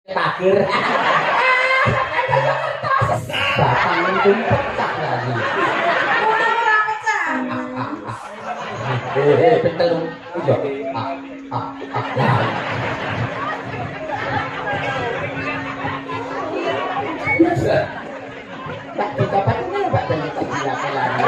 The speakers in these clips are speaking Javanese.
takir. Batang itu pecah lagi. Udah ora pecah. Betul. Iya. Tak dapat ini Pak dan kita silakan lagi.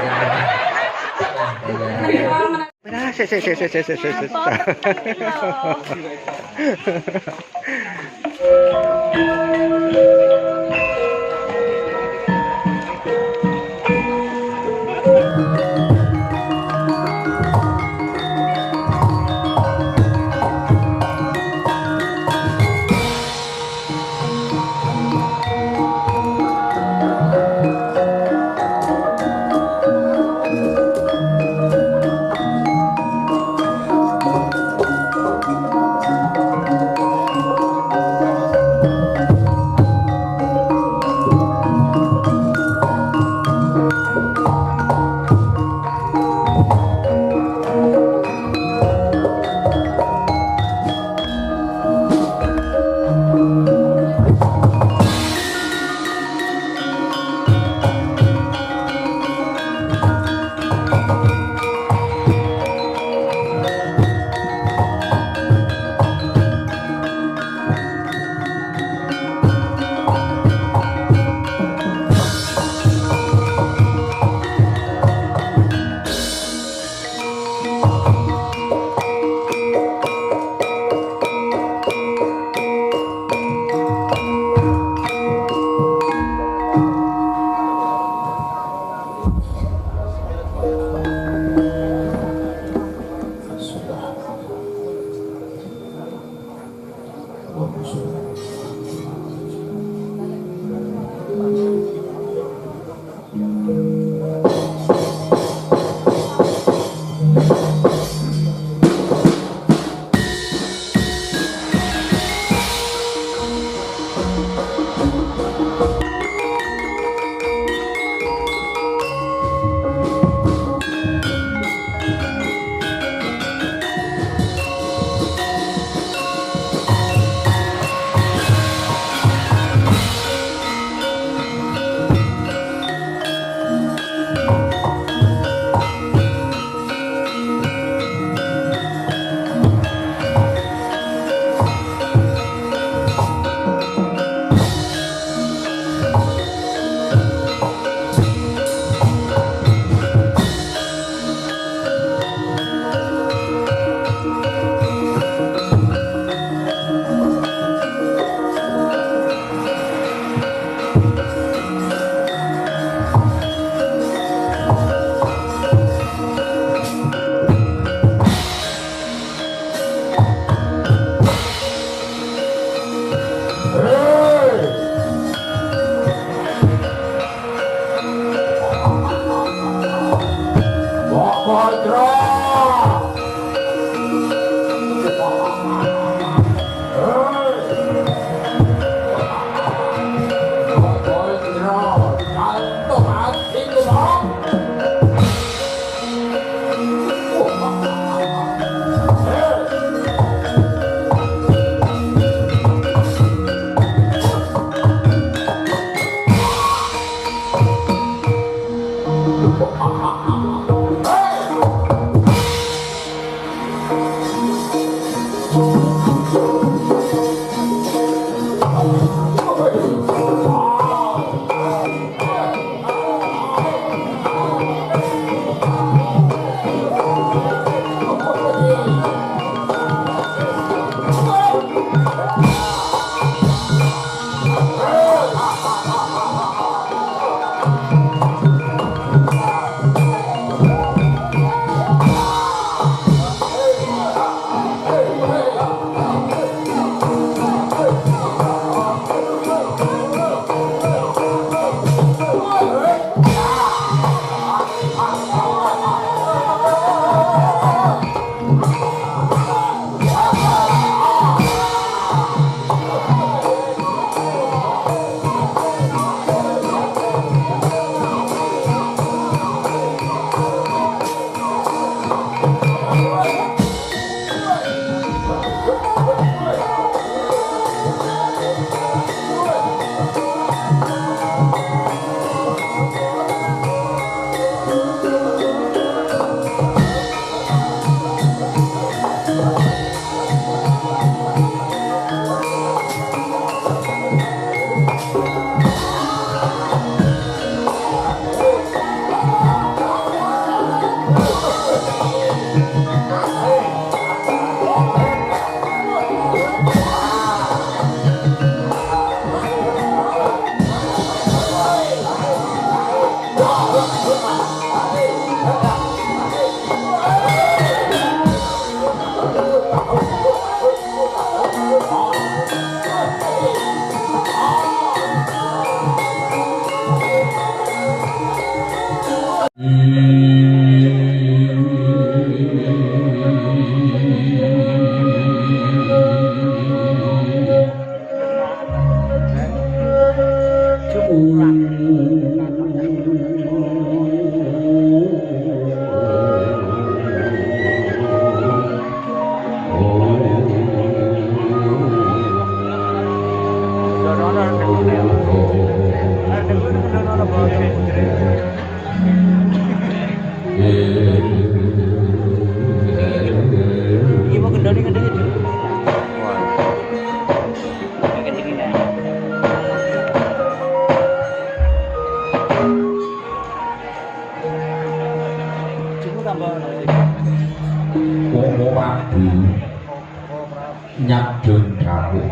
nyadun dawuh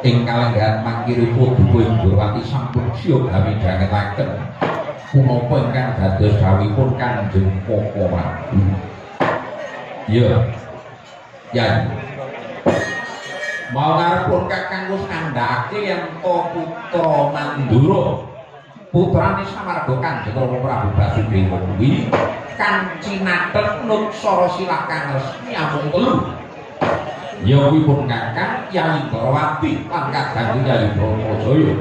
ing kalenggahan mangkiripun Dukuh Indrawati sampun siya gawe dhangetaken punapa ingkang dados dawuhipun Kanjeng Koko Prabu. Ya mau ngarepun kakang wis ngandhakake yen to putra Mandura putrane Samarga Kanjeng Rama Prabu Basudewa kuwi kang cinathet nuksara silah kang resmi amung 3. Ya kuwi pun kakang Yayi Ndrawati lan kadang Yayi Bramajaya.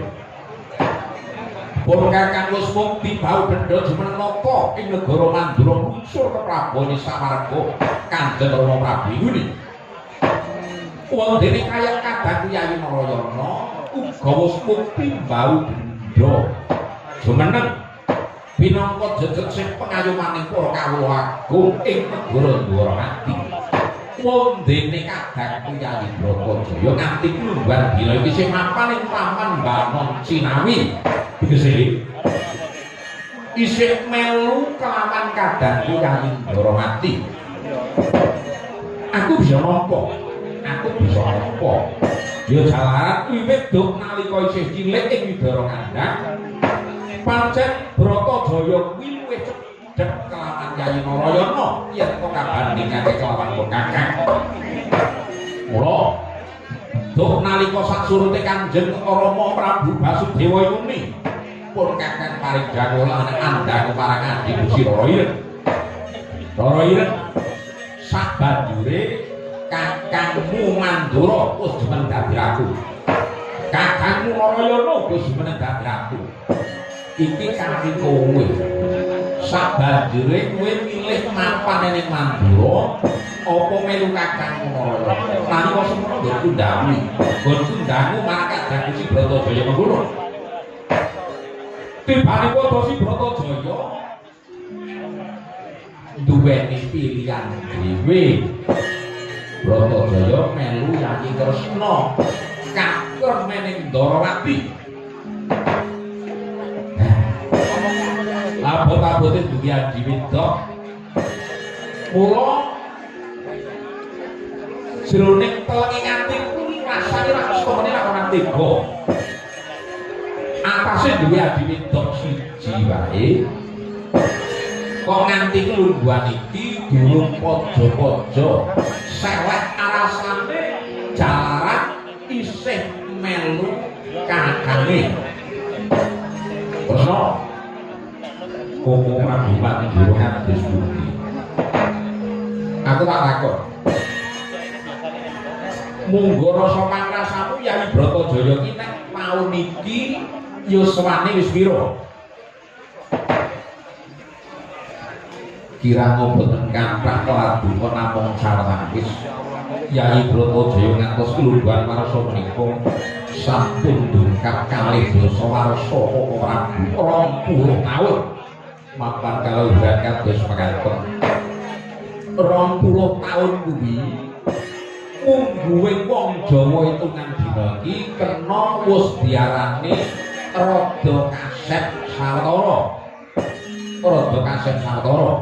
Pun kakang wis mukti bau bendha jumenapa ing negara Mandura unsur keprabone Samarga Kanjeng Rama Prabu kuwi. Wong dene kaya kadang Yayi Narayana uga wis mukti bau bendha jumeneng pinangka jejeg sing pengayomaning para kawula agung ing negara Ndrawati. Wong dene kadang Yayi Bramajaya nganti klungguhan dina iki sing mapan ing Taman Banon Cinawi. Tegese isih melu kelawan kadang Yayi Ndrawati. Aku bisa nampa. Ya jalaran wiwit duk nalika isih cilik ing Widara Kandhang. Pancen Bratajaya kuwi luwih cedhek kelawan Yayi Narayana yen kok kabandhingake kelawan kakang. Mula duk nalika saksurute Kanjeng Rama Prabu Basudewa yuni pun kakang paring lan andhang parang adi Gusti Rara Ireng. Rara Ireng sabanjure kakangmu Mandura wis demen dadi ratu. Kakangmu Narayana wis demen dadi ratu. Iki kanthi kowe. Sabanjure kowe milih mapan ning Mandura apa melu kakangmu Narayana. Nalika semono nggo kundhawi. Nggon kundhamu marang kadang Gusti Bratajaya mengkono. Tibane Gusti Bratajaya duweni pilihan dhewe. Bratajaya melu Yayi Kresna kakur mening Ndrawati. Abot-abote dugi Adi Wedok. Mula jroning telenging atiku rasane ra kene ra ana tega. Atase duwe Adi Wedok siji wae. Kok nganti kelungguhan iki durung pojo-pojo sewek alasane jalaran isih melu kakange. Terus Koko Prabu Mandura kados pundi? Aku tak takon. Munggo rasa pangrasamu Yayi Bratajaya ki nek taun iki yuswane wis pira? Kirang boten kathah keladunga namung sawetawis. Yayi Bratajaya ngantos kelungguhan warsa menika sampun dungkap kalih dasa warsa Koko Prabu 20 taun. Mapan kalungguhan kados mekaten. 20 taun kuwi mungguhe wong Jawa itungan dina iki kena wis diarani rada kasep sawetara. Rada kasep sawetara.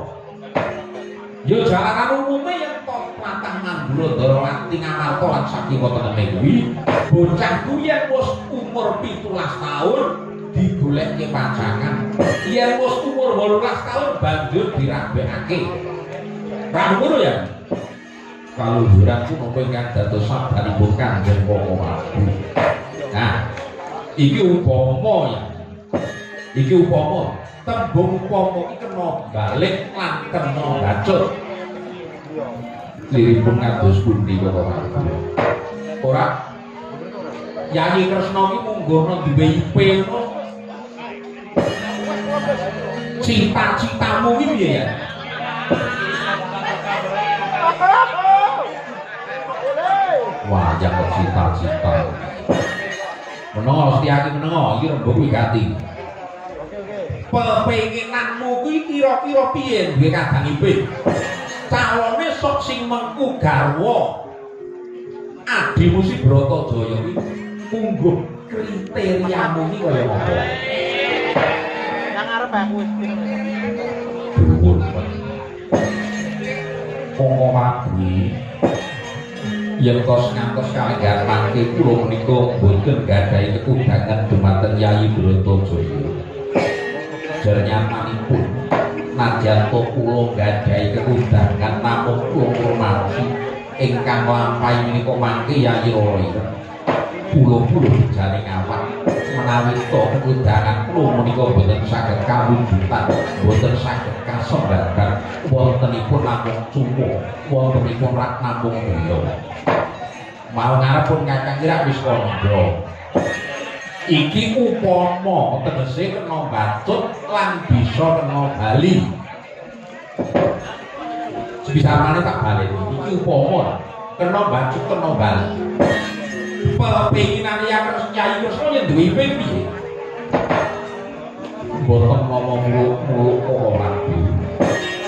Ya jalaran umume yen to tlatah Mandura Ndrawati ngamarta lan saking wonten kuwi bocah kuwi yen wis umur 17 taun digoleki pacangan. Yen wis umur 18 taun banjur dirabekake. Ra ngono ya. Kaluhuranku napa ingkang dados sabanipun Kanjeng Koko Prabu. Nah, iki upama ya. Iki upama tembung upama iki kena balik lan kena bacut. Liripun kados pundi Koko Prabu? Ora Yayi Kresna iki munggono duwe IP ngono. Cita-citamu iki piye ya? Wah, jangan cita-cita. Menengo, Setyaki menengo, iki rembug kuwi gati. Pepenginanmu kuwi kira-kira piye duwe kadang IP? Calone sok sing mengku garwa. Adimu si Bratajaya kuwi mungguh kriteriamu iki kaya apa? Nang arep aku wis Dhuwur. Wong mati yen kos ngantos kalenggan mangke kula menika boten gadhahi kekundangan dumateng Yayi Bratajaya. Jernyatanipun najanto kula gadhahi kekundangan namung kula ngurmati ingkang lampahi menika mangke Yayi Rara. Kula jaring awak menawi to kekundangan kula menika boten saged kawujudan, boten saged kasembatan wontenipun namung cumo, wontenipun rak namung griya. Mau ngarepun Kakang Irak wis kandha. Iki upama tegese kena bacut lan bisa kena bali. Sebisane tak baleni. Iki upama kena bacut kena bali. Pepenginan Yayi Kresna yen duwe piye? Boten ngomong muluk-muluk ora.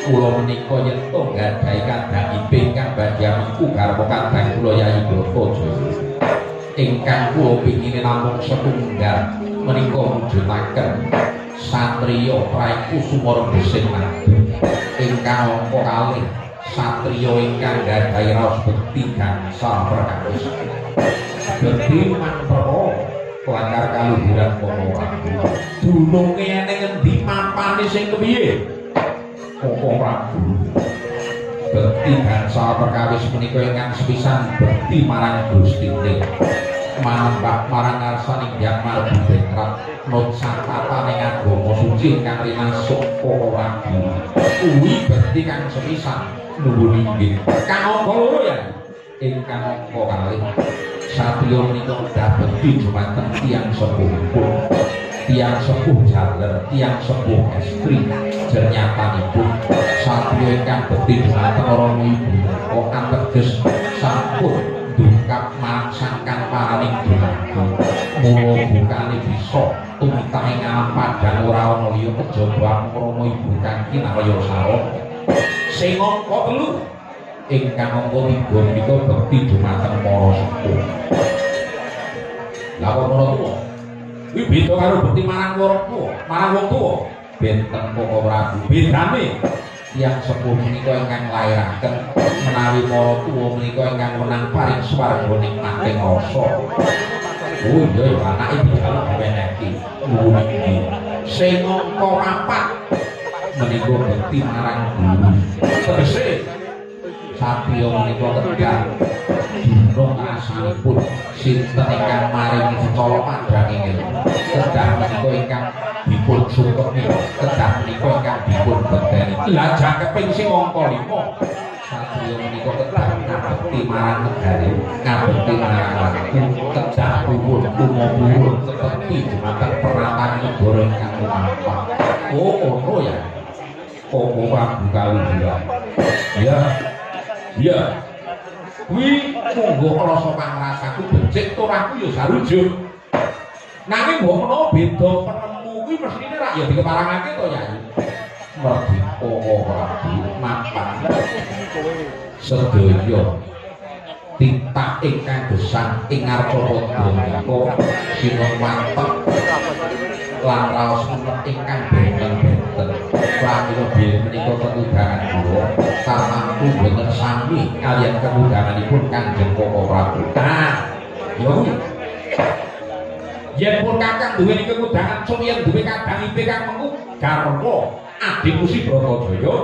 Kula menika yen to gadhahi kadang IP ingkang badhe mengku garwa kadang kula Yayi Bratajaya. Ingkang kula pingine namung setunggal menika mujudaken satriya praiku sumur besing madu. Ingkang angka kalih satriya ingkang gadhahi raos bekti gangsal perkawis. Bekti mantra kelakar kaluhuran para prabu. Dununge ning endi mampane sing kepiye? Para prabu. Bekti gangsal perkawis menika ingkang sepisan bekti marang Gustine. Manembak marang ngarsaning Hyang Madukrat nut sapataning agama suci ingkang rinasuk para prabu. Kuwi bekti kang sepisan nuwun inggih. Kang angka loro ya. Ingkang angka kalih satriya menika kedah bekti dumateng tiyang sepuhipun. Tiyang sepuh jaler, tiyang sepuh estri. Jernyatanipun satriya ingkang bekti dumateng Rama Ibu kok ateges sampun dungkap marang sangkan paraning dumateng. Mula bukane bisa tumitahing alam padang ora ana liya kejaba Rama Ibu kang kinarya sarana. Sing angka 3 ingkang angka 3 menika bekti dumateng para sepuh. Lah kok para tuwa kuwi beda karo bekti marang para tuwa, marang wong tuwa. Benten Koko Prabu bedane tiyang sepuh menika ingkang lairaken menawi para tuwa menika ingkang menang paring swarga nikmating rasa. Oh iya ya anake dijaluk diwenehke nuwun iki. Sing angka 4 menika bekti marang guru. Tegese satriya menika kedah dunung asalipun sinten ingkang maringi secala pandranging kedah menika ingkang dipun sungkemi, kedah menika ingkang dipun beteni. Lah jangkeping sing angka 5 satriya menika kedah ngabekti marang negari, ngabekti marang laku, kedah puwur tumapur tetepi dumateng perangan negara ingkang lumampah. Oh ono ya. Koko Prabu Kaluhuran. Ya. Ya, kuwi monggo rasa pangrasaku becik toraku ya sarujuk. Nanging mbok menawa beda penemu kuwi mestine rak ya dikeparangake to Yayi. Merdeka Prabu mapan. Sedaya titah ingkang gesang ing Arcapada menika sinewantep lan raos ingkang benten-benten. Pramila bilih menika ketudangan kula tamampu boten sami kaliyan ketudanganipun Kanjeng Koko Prabu. Nah, ya kuwi. Yen pun Kakang duweni ketudangan sumiyen duwe kadang IP kang mengku garwa adikku si Bratajaya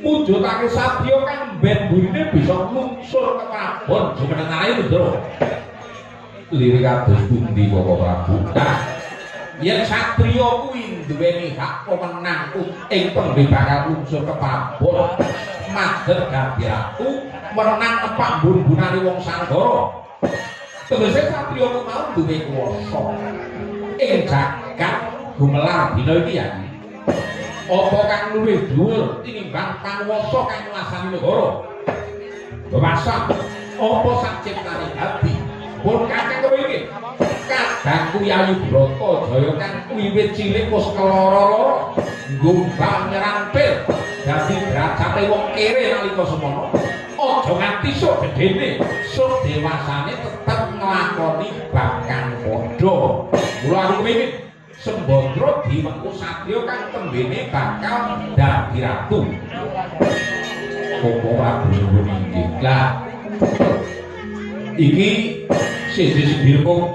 mujudake satriya kang ben burine bisa lungsur ke Prabon jumenengae lho. Lirik kados pundi Koko Prabu? Nah, yen satriya kuwi duweni hak pemenang ing pembebasan unsur kepabon madhep Gandhi Ratu menang tepak mbun-bunane wong Sanggara tegese satriya mau duwe kuwasa ing jagat gumelar dina iki ya. Apa kang luwih dhuwur tinimbang panguwasa kang nglaksanani negara? Bebasa apa sanciptane ati? Pun kakek kowe iki. Kadangku Yayi Bratajaya kang wiwit cilik wis keloro-loro nggumbang nyerampil dadi derajate wong kere nalika semana. Aja nganti sok gedene, sok dewasane tetep nglakoni bab kang padha. Mula aku kepengin Sembadra diwengku satriya kang tembene bakal dadi ratu. Koko Prabu iki. Lah iki siji sing direpung.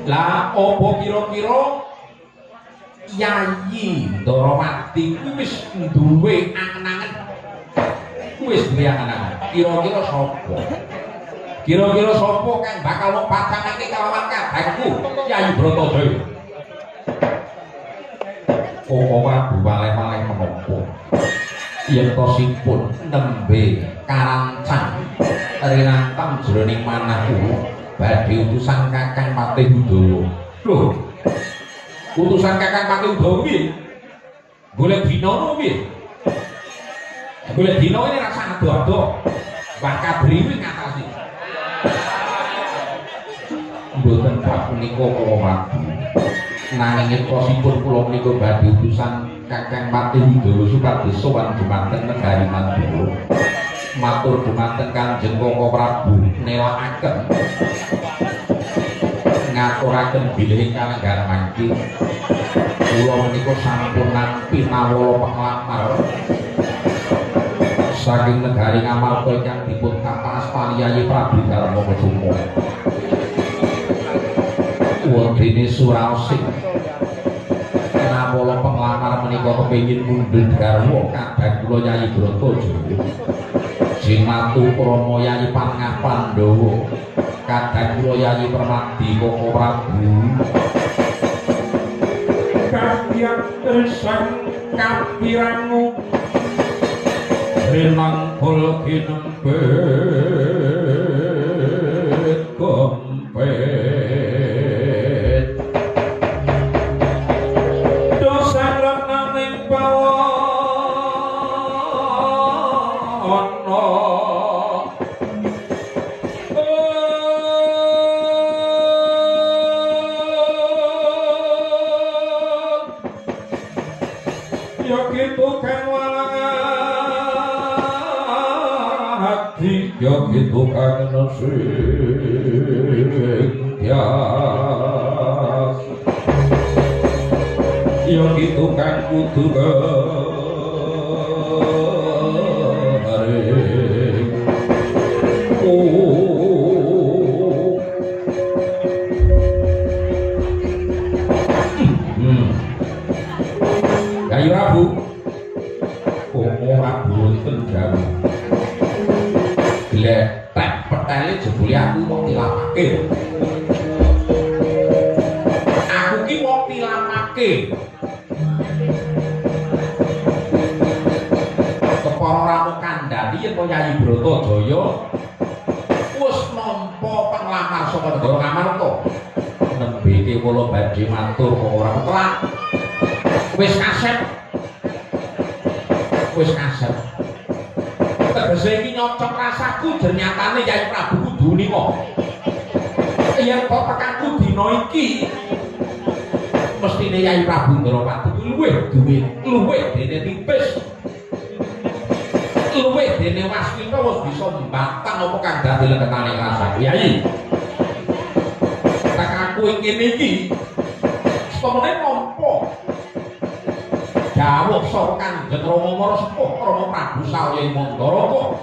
Lah apa kira-kira Yayi Ndarawati kuwi wis duwe angen-angen. Wis duwe angen-angen. Kira-kira sapa? Kira-kira sapa kang bakal ngpacangake kalawan kadangku Yayi Bratajaya? Koko Prabu malih-malih menapa? Yen tosipun nembe karancang rinantang jroning manah kula badhe utusan Kakang Patih Udawa. Lho, utusan Kakang Patih Udawa piye? Golek dina ngono piye? Golek dina ini rasa ado-ado. Mbah Kadriwi ngatasi. Mboten bab punika kula Prabu. Nanging yekosipun kula menika badhe utusan Kakang Patih Udawa supados sowan dhumateng negari Mandura. Matur dhumateng Kanjeng Koko Prabu nelakaken ngaturaken bilih kalenggaran mangke. Kula menika sampun nampi nawala penglamar saking negari Ngamarta ingkang dipun kapaspani Yayi Prabu Darmakusuma. Wondene Suraosih nawala penglamar menika kepengin mundhut garwa kadang kula Yayi Bratajaya. Jimatu Krama Yayi Panengah Pandhawa kadang kula Yayi Permadi Koko Prabu. Kapiyak sang kapirangu renangkul kinempet kompet dosa renanging bawana ya gitu kan ya gitu kan nasib ya gitu kan kudu garing Yayi Prabu Koko Prabu tenjamu gletek petele jebule aku mau dilamake. Aku ki mau dilamake. Kepara ramu kandhani yen Yayi Bratajaya wis nampa penglamar saka negara Ngamarta. Nembe iki kula badhe matur kok ora ketelak. Wis kasep. Tegese iki nyocok rasaku ternyatane Yayi Prabu kudu nika. Yen kok tekanku dina iki mestine Yayi Prabu Ndarawati luwih duwe luwih dene tipis. Luwih dene Wasmita wis bisa mbantang apa kang dadi leketane rasaku. Yayi. Tekanku ing kene iki sepemene nampa dawuh saka Kanjeng Rama Marasepuh Rama Prabu Salya Mandaraka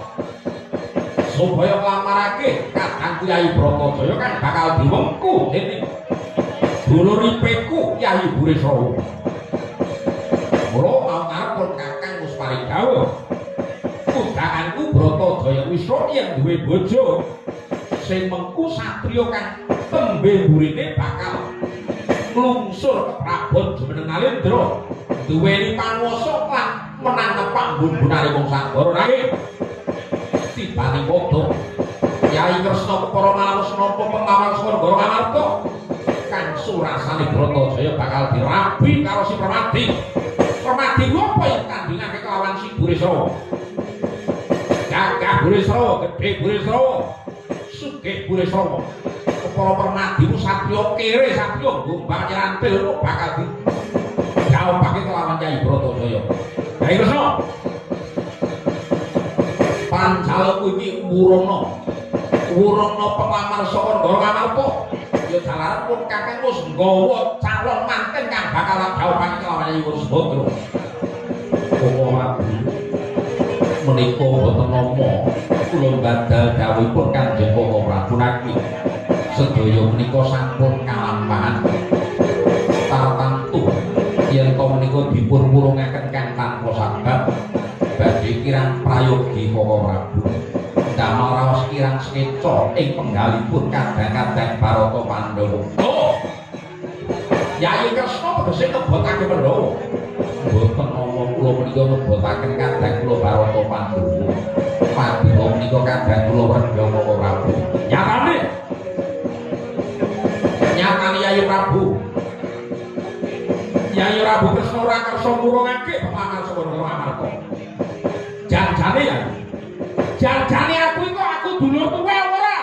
supaya nglamarake kadangku Yayi Bratajaya kan bakal diwengku dening dulur ipeku Yayi Burisrawa. Mula mau ngapun Kakang wis paring dawuh putraanku Bratajaya Wisra yen duwe bojo sing mengku satriya kang tembe burine bakal nglungsur ke Prabon jumeneng Alendra duweni panguwasa lan menang pambun-bunane wong Sanggara nanging bani padha Kyai Kresna kepara malus napa pengawal swarga Ngamarta kang surasane Bratajaya bakal dirabi karo si Permadi. Permadi apa yang kandhingake kelawan si Burisrawa? Gagah Burisrawa, gedhe Burisrawa, sugih Burisrawa. Kepala Permadi ku satriya kere, satriya gombang nyerantil bakal dijawabake kelawan Kyai Bratajaya. Kyai Kresna Pancalku iki Wurana penglamar saka Ndara Ngamarta ya jalaran pun kakang wis nggawa calon manten kang bakal jawabake kelawan Kyai Wurusbandra. Kula menika boten nama kula badal dawuhipun Kanjeng Koko Prabu Naki sedaya menika sampun kalampahan tartamtu yen to menika dipun wurungaken kang tanpa sabab badhe kirang prayogi Koko Prabu damel raos kirang sekeca ing penggalipun kadang-kadang Barata Pandhawa. Oh, Kyai Kresna tegese nebotake Pandhawa. Mboten nama kula menika nebotaken kadang kula Barata Pandhawa. Pandhawa menika kadang kula Wreja Koko Prabu. Nyatane Kyai Prabu. Kyai Prabu Kresna ora kersa ngurungake penglamar saka Ngamarta. Janjane aku iku aku dulur tuwe ora.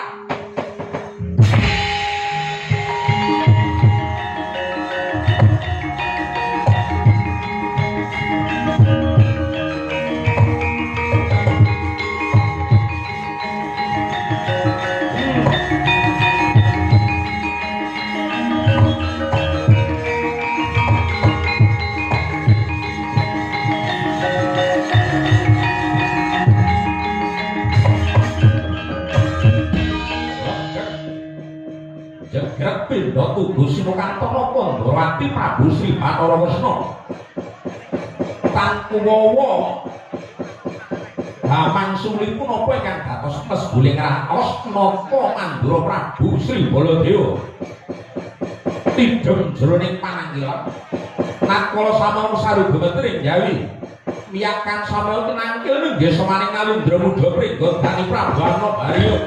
Pindha tugu Sinokantana Pandrawati Prabu Sri Bathara Kresna Tan Kuwawa Hamang Sulipun apa ingkang dados mesguling raos napa Mandura Prabu Sri Baladewa tidhem jroning pananggilan nakala sampun saruga metring Jawi miyakan sampun nangkil nggih semaning Nalindra Muda Pringga Dani Prabu Anabharya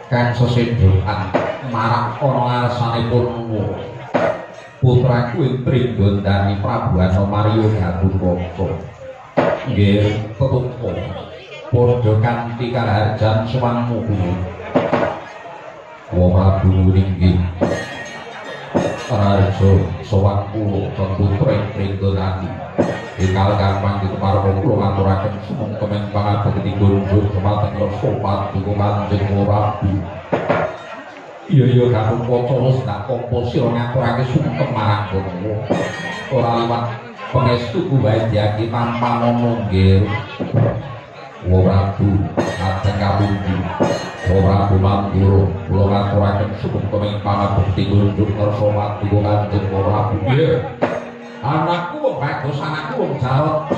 kang sesedhokan marang ana ngarsanipun putraku ing Pringgondani Prabu Anomarya Gatotkaca. Nggih, tetep padha kanthi kaharjan suwanmu kuwi. Wong Prabu nggih. Raja sowan kula putra ing Pringgondani. Ikal gampang dikeparang kula ngaturaken sumengkemen pangabekti kunjuk dumateng sopan dukungan Kanjeng Prabu. Iya Gatotkaca wis tak apa sira ngaturake sumengkem marang kono. Ora liwat pangestu kuwi diaki tanpa ngono nggih. Prabu kateng kapundi. Prabu Mandura kula ngaturaken sumengkem pangabekti kunjuk sopan dukungan Kanjeng Prabu. Anakku wong bagus, anakku wong jarot.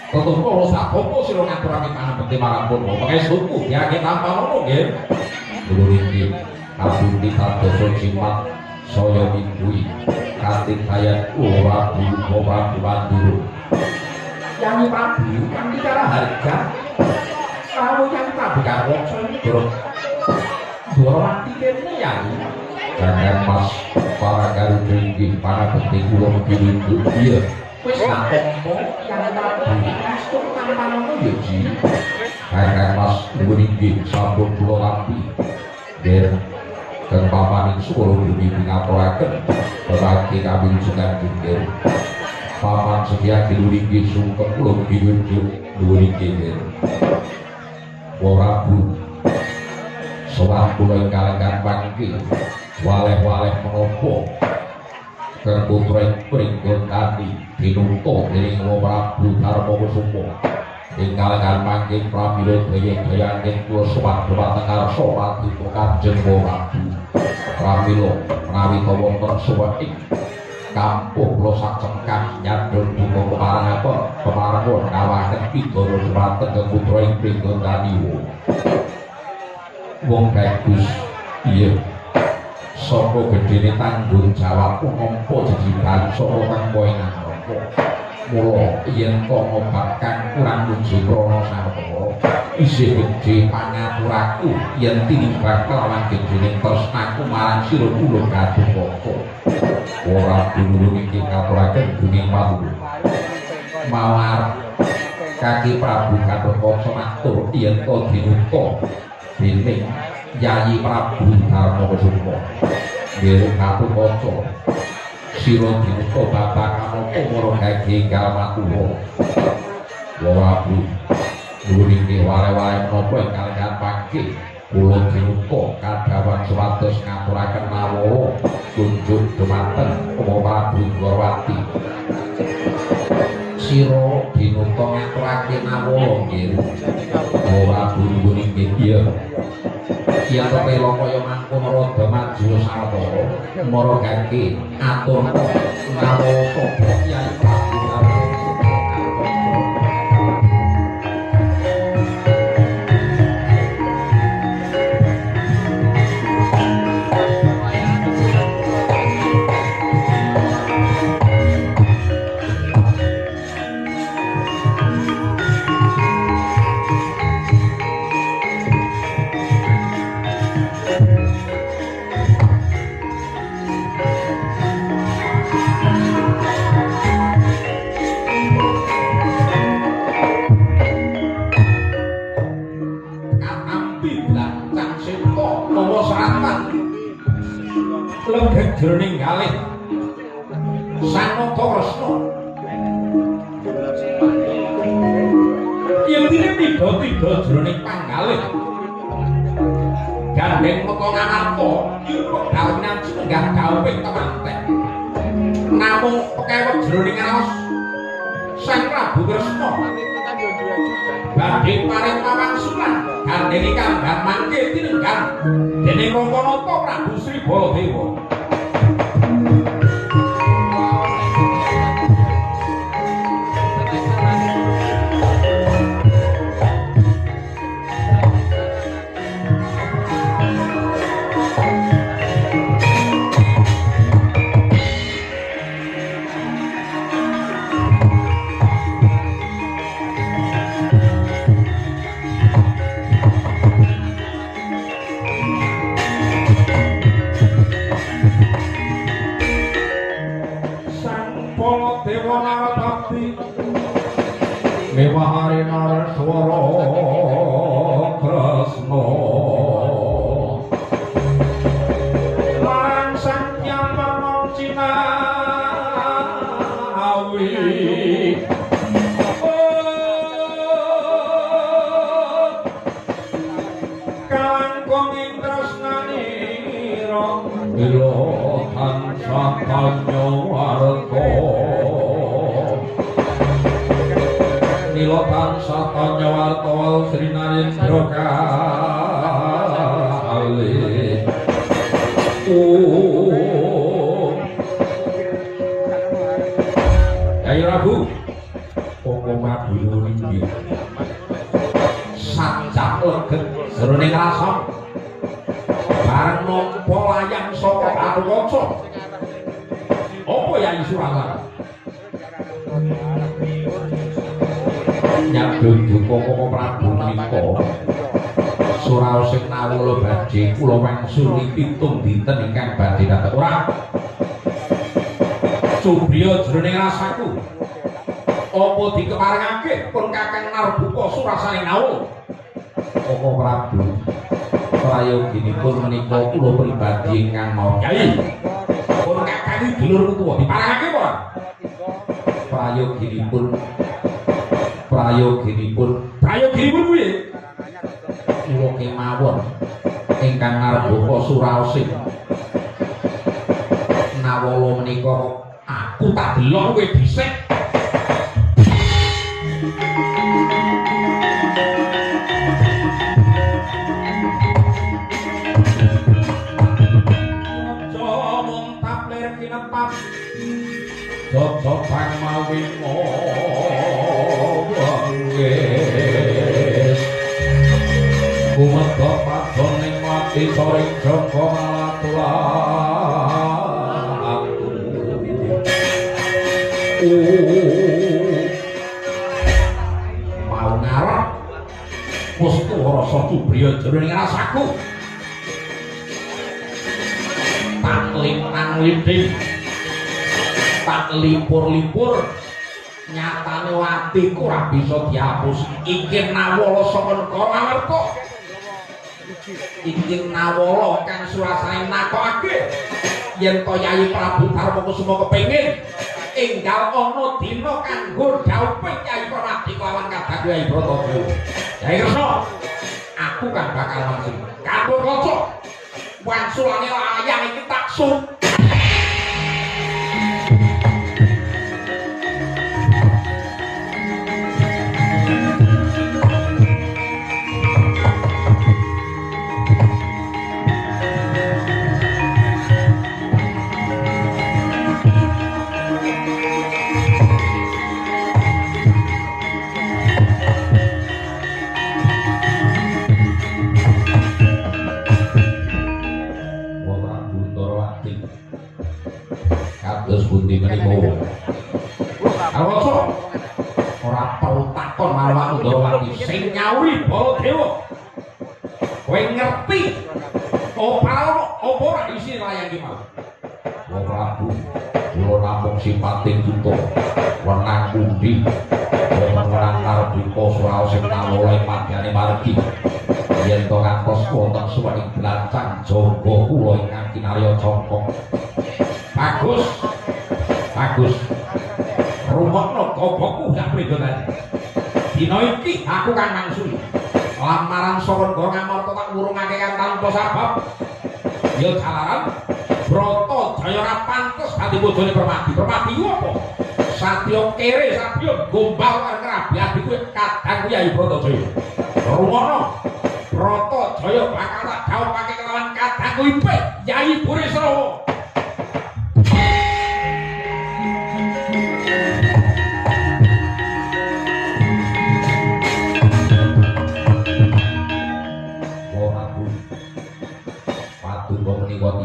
Tetep kula sak apa sira ngaturake pangabekti marang kono. Pangestuku diaki tanpa ngono nggih. Kula niki kabundi kadoso jimat saya mingguhi katik hayat Prabu Mandura. Yang Prabu kan bicara harga kalau yang Prabu Gatotkaca ini dorong mati kene ya jangan mas para garuda ini para penting kula pinunduk dia wis tak apa yang Prabu kastuk tanpa ngono ya ji jangan mas niki sampun kula lampi den dan papan itu kalau bumi ngapuraken berarti kami juga pikir papan sedia diluriki sungkem pulau diwujud diluriki Prabu soal pulau kalangan bangki waleh-waleh menopo terputra Pringgondani dinuntuk dari Prabu Darmakusuma ingkang mangking pramila daya-daya ing kula sowan dhumateng ngarsa Ratu Kanjeng Prabu. Pramila menawi wonten suwek kampung kula sacengkang nyadul duka kemarang kawahen pidara dhumateng putra ing Pringgondani. Wong bagus iya saka gedene tanggung jawab nampa jejiban saka kang kowe ngarep. Mula yen kono bakang kurang muji krana sarta isih gedhe pangaturaku yen tinimbang kelawan gedhening tresnaku marang sira kula Gatotkaca. Ora dulur iki ngaturaken dening Prabu mawar kaki Prabu Gatotkaca matur yen to dinuka dening Yayi Prabu Darmakusuma. Nggih Gatotkaca sira dinuka babakan apa marang daging kalmatua. Prabu nggih wale-wale menapa ingkang pangke kula dinuka kadhawan supados ngaturaken mawa kunjuk dumateng Prabu Gorwati. Sira dinuka ngaturake mawa nggih. Prabu nggih iya. Yen kepelo kaya mangkon rada maju sawetara mara gage atur mawa sapa Kyai Prabu jroning kalih Sanata Kresna. Yen dene tiba-tiba jroning panggalih gandeng mata ngamarta yen kawinan senggah gawing temanten. Namung kewet jroning raos Sang Prabu Kresna badhe paring pawangsulan gandeng kanggan mangke tinenggan dening Rangkanata Prabu Sri Baladewa. Mila tansah kanya warga Mila tansah kanya warga Sri Narendra kalih Kyai Prabu Koko Prabu Nurindi sajak leged jroning rasam bareng nampa layang saka Aruwaca apa Yai Surasana nyabdu Koko Prabu menika suraosing nawala badhe kula wangsuli pitung dinten ingkang badhe dateng ora Subriya jroning rasaku apa dikeparengake pun Kakang Narbuka surasane nawul Koko Prabu prayoginipun menika kula pribadi ingkang mau Kyai pun Kakang dulur tuwa diparengake apa prayoginipun kuwi kula kemawon ingkang Narbuka suraosing nawala menika aku tak delok kowe dhisik Jojo bang mawi wongges Kumega padon ning mati soring Joko Malatulan mau ngarep mustu rasa Subriya jroning rasaku tak lintang-linting tak lipur-lipur nyatane atiku ora bisa dihapus iki nawala saka negara Amarta iki nawala kang surasane nakokake yen to Yai Prabu Darmakusuma kepengin enggal ana dina kanggo dhawuhing Yai Pramadi kelawan kadang Yai Bratadewa Yai Kresna aku kan bakal mangsi kanggo kaca wangsulane layang iki tak sum Aroso ora perlu takon marang Ndrawati sing nyawuri Baladewa kowe ngerti apa ora isi layang iki mau Wong Prabu kula namung simpating tutuk wenang pundi wenang Narbuka suraosing nawala padyane margi yen to ngantos wonten suwening blancang jaga kula ingkang kinarya congkong bagus rumokno gobokku gak predonan dina iki aku kan mangsuli lamaran saka negara Amarta tak wurungake kan tanpa sabab ya jalaran Bratajaya ora pantes dadi bojone Permadi ku apa satya kere satya gombal karo ngrabi adikku kadang Yai Bratajaya rumokno Bratajaya bakal tak dhawuhake kelawan kadangku Ipik Yai Burisrawa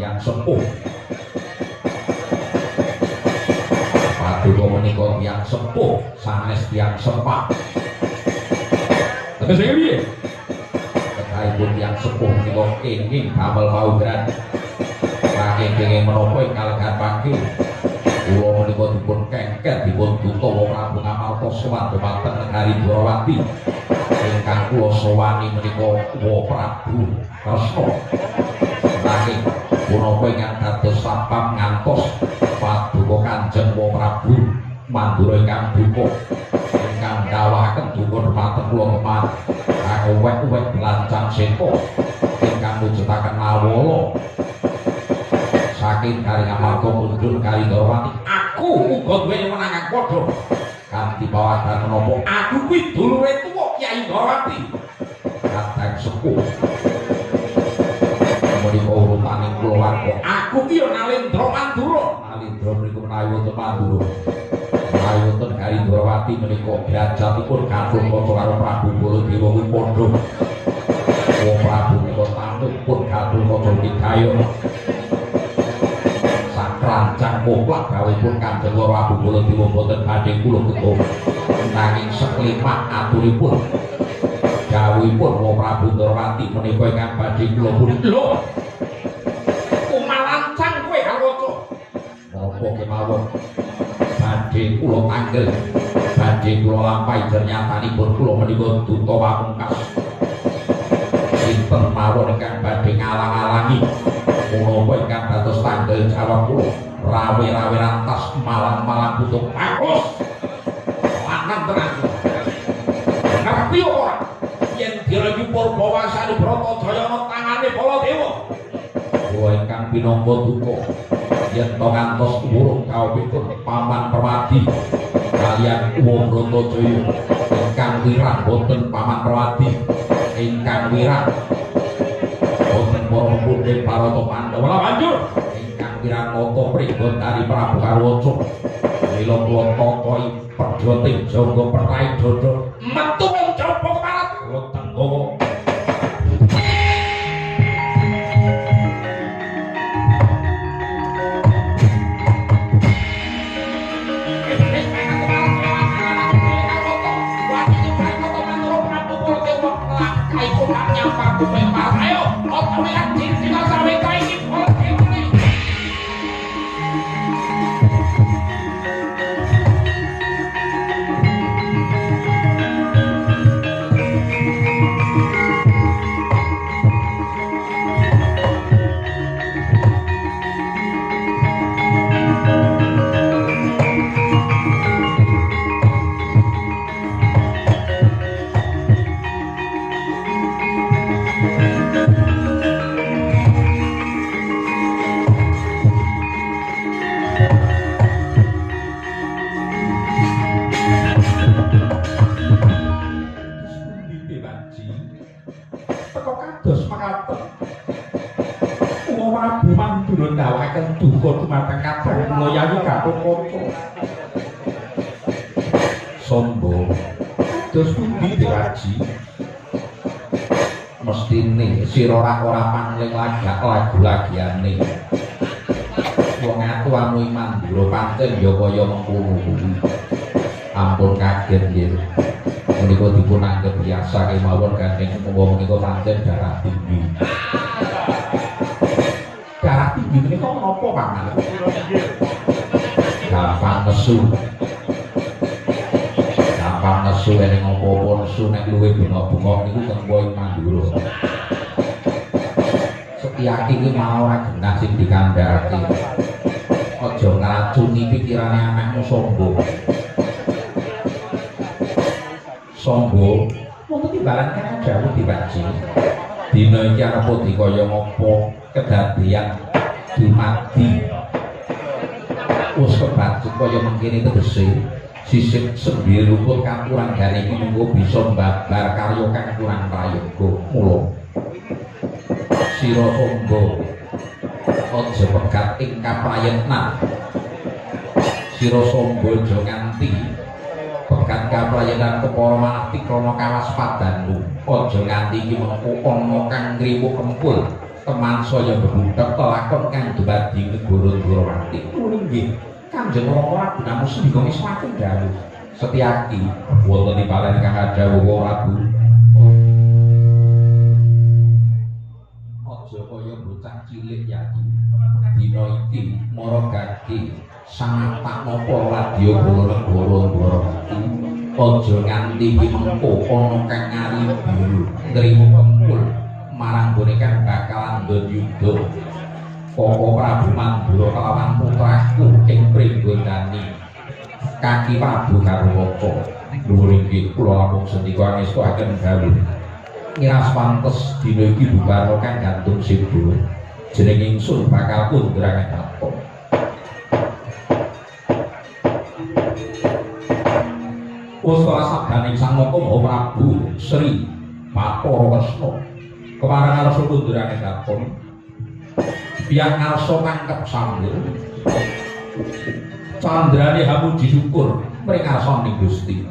yang sepuh Paduka menika yang sepuh sanes yang sempat tegese piye kekaipun yang sepuh menika kenging damel paugeran kenging menapa ing kalegan panggih kula menika dipun kengket dipun duta wong Prabu Ngamarta sumadyo wonten negari Dwarawati ingkang kula sowani menika Wa Prabu Kresna nanging punapa ingkang dados sabab ngantos paduka Kanjeng Wa Prabu Mandura ingkang duka ingkang dawaken dhuwur mateng kula kemat kawek-wek blancang seta ingkang mujudaken nawala saking kari amarga mundhut kari Ndrawati aku uga duwe menangan padha kanthi pawadan menapa aku kuwi dulure tuwa Kyai Ndrawati kadang sepuh menika urupaning keluarga aku ki ya Nalendra Mandura Nalendra mriku menawi wonten Mandura menawi wonten kari Ndrawati menika derajatipun kathah karo Prabu Baladewa kuwi padha wong Prabu menika tamu pun kathah karo Widaya sakrancang muplak gawipun Kanjeng Prabu Baladewa boten badhe kula keto nanging seklipat aturipun gawipun wong Prabu Ndrawati menika ingkang badhe kula pundi lho kumalancang kowe Kalwaca napa kemawon badhe kula panggil badhe kula lampahi jernyatanipun kula menika duta pamungkas sinten mawon ingkang badhe ngalang-alangi menapa ingkang dados tanggal jawab kula rawe-rawe rantas malang-malang butuh bagus lanang tenan ngerti ora yen dirayu Purbawasari Bratajaya ana tangane Baladewa kula ingkang pinangka duka yen to ngantos urung kawitun Paman Permadi kaliyan wong Bratajaya ingkang wirang boten Paman Permadi ingkang wirang boten para pundi Barata Pandhawa banjur ingkang wirang nata prigod dari Prabu Kalwaca mila kula tatahi pedhoting jaga perai dada metu wong jaba keparat kula tenggawa ayo, otak lihat cinta sampai kau ini kalau ini. Ndhawaken duka dumateng kadang kula yayi Gatotkaca. Sombo terus pundi Dewaji? Mestine sira ora pangling lagak lagu-lagiane. Wong atuamu Mandura pancen ya kaya mengkono kuwi. Ampun kaget nggih. Menika dipun anggep biasa kemawon gandeng wong menika pancen darah tinggi. Darah tinggi menika menapa Paman? Gampang nesu. Gampang nesu ning apa-apa nesu nek luwih bengok-bengok niku teng Boy Mandura. Setyaki iki mau ora genah sing dikandhake. Aja ngracuni pikirane anakmu Sombo. Sombo, monggo timbalan kan dawuh Dewaji. Dina iki arep dikaya ngopo kedadian dumadi. Wis kebacut kaya mengkene tegese sisih sembihe luput kapuran gari iki mengko bisa mbabar karya kang kurang prayoga. Mula sira Sombo aja pegat ing kaprayitnan. Sira Sombo aja nganti pegat kaprayenan kepara manati krana kawaspadanmu. Aja nganti iki mengko ana kang ngriwu kempul teman saya berbudak telakon kang dumadi negara Ndrawati. Nggih, Kanjeng Rama Prabu Sindika semakin dawuh. Setyaki wonten ing palen kang dawuh Prabu. Aja kaya bocah cilik yaki. Dina iki mara gage sangatak napa radya Balanegara Ndrawati. Aja nganti iki mengko ana kang ngari biru ngrimu kempul marang gone kang bakalan ndayuda Koko Prabu Mandura kelawan putraku ing Pringgondani kaki Prabu Kalwaca. Dhuwur inggih kula lampung sendika ngestakaken dawuh ngiras pantes dina iki bukan kang gantung sibuk jeneng ingsun bakal kundrang apa Ustra sabdaning Sang Moko Maha Prabu Sri Bathara Kresna kepareng ngarsa kundrang apa biar ngarsa mangkep sambil candrane hamuji syukur mring ngarsaning Gusti